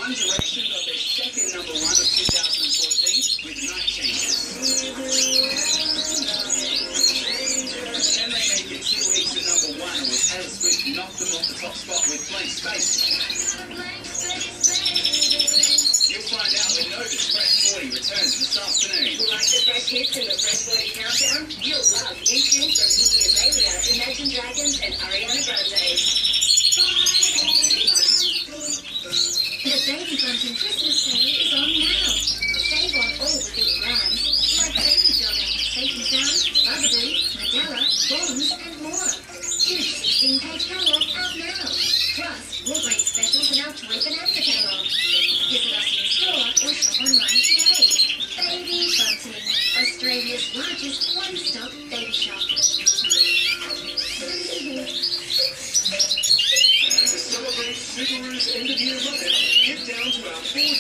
One Direction got their second #1 of 2014 with Night Changes. Then they made it 2 weeks to #1, and with Taylor Swift knocked them off the top spot with Blank Space. You'll find out when Nova's Fresh 40 returns this afternoon. Like the fresh hits in the Fresh 40 Countdown? You'll love new tunes from Iggy Azalea, Imagine Dragons, and Ariana Grande. The Baby Bunting Christmas sale is on now. Save on all the big brands, like Baby Johnny, Safe and Sound, Bugaboo, Nadella, Bonds, and more. Huge 16-page catalogue out now. Plus, more great specials in our Toy Bonanza catalogue. Visit us in store or shop online today. Baby Bunting, Australia's largest one-stop baby shop. To celebrate Subaru's end-of-year run-out, get down to our 4